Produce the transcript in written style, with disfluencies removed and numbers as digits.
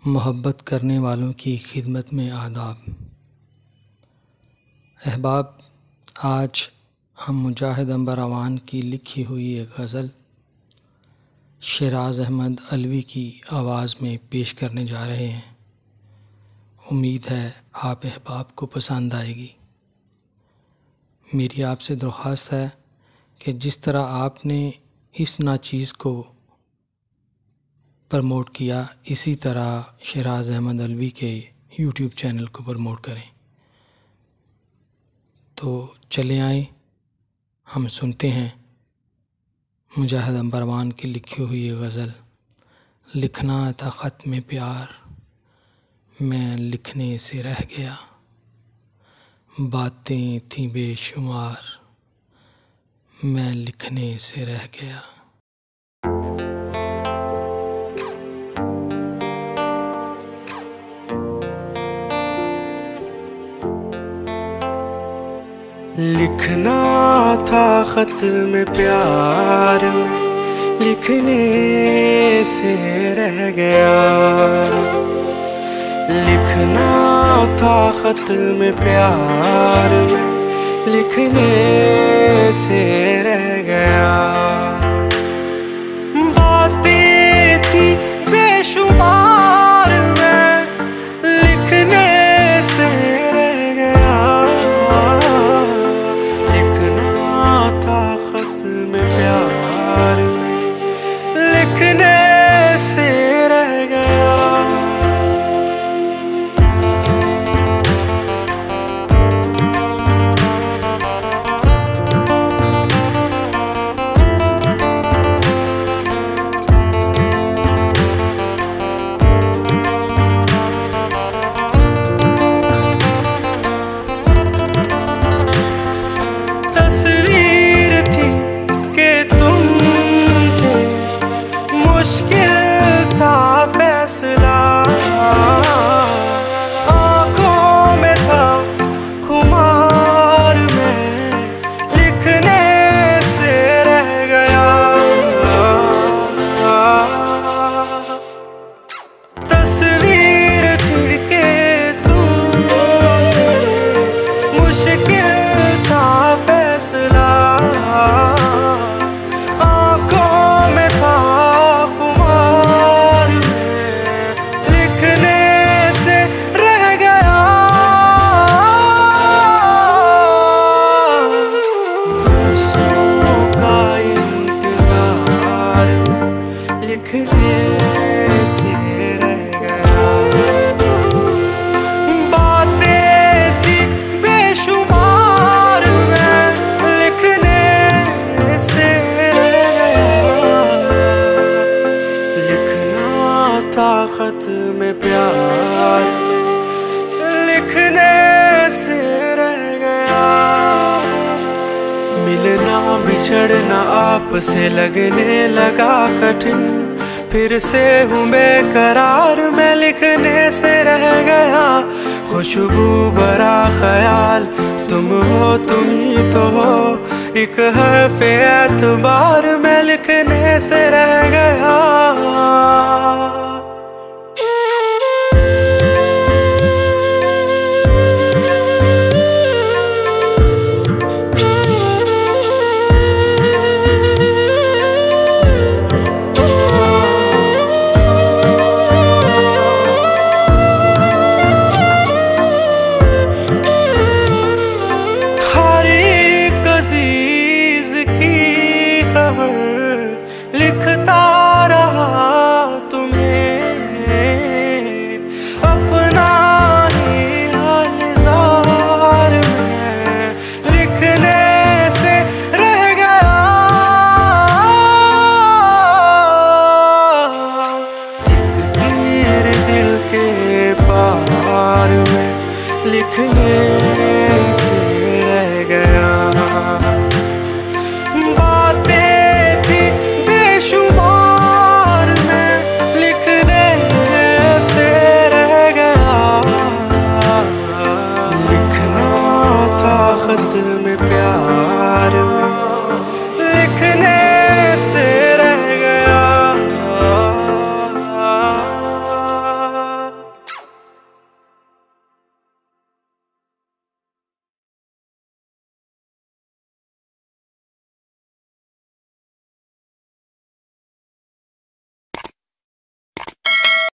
मोहब्बत करने वालों की खिदमत में आदाब। अहबाब, आज हम मुजाहिद अंबर अवान की लिखी हुई एक गज़ल शराज़ अहमद अलवी की आवाज़ में पेश करने जा रहे हैं। उम्मीद है आप अहबाब को पसंद आएगी। मेरी आपसे दरख्वास्त है कि जिस तरह आपने इस नाचीज़ को प्रमोट किया, इसी तरह शराज़ अहमद अलवी के यूट्यूब चैनल को प्रमोट करें। तो चले आए, हम सुनते हैं मुजाहिद अंबर अवान की लिखी हुई गज़ल। लिखना था ख़त में प्यार, मैं लिखने से रह गया। बातें थीं बेशुमार, मैं लिखने से रह गया। लिखना था ख़त में प्यार, में लिखने से रह गया। लिखना था ख़त में प्यार, में लिखने से रह गया। बातें थी बेशुमार, मैं लिखने से रह गया। लिखना था ख़त में प्यार, में लिखने से रह गया। आँखों में था खुमार, में लिखने से रह गया। तस्वीर थी कि तुम थे, मुश्किल था फैसला। आँखों में था खुमार, में लिखने से रह गया। बरसों का इंतजार, लिखने से रह गया। बातें थी बेशुमार, में लिखने से रह गया। लिखना था ख़त में प्यार, में लिखने से रह गया। मिलना बिछड़ना आपसे लगने लगा कठिन, फिर से हूँ बेकरार, मैं लिखने से रह गया। खुशबू भरा ख्याल तुम हो, तुम ही तो हो, एक हर्फ़ एतबार, मैं लिखने से रह गया। लिखता रहा तुम्हें, अपना ही हाल ज़ार, में लिखने से रह गया। एक तीर दिल के पार, में लिखने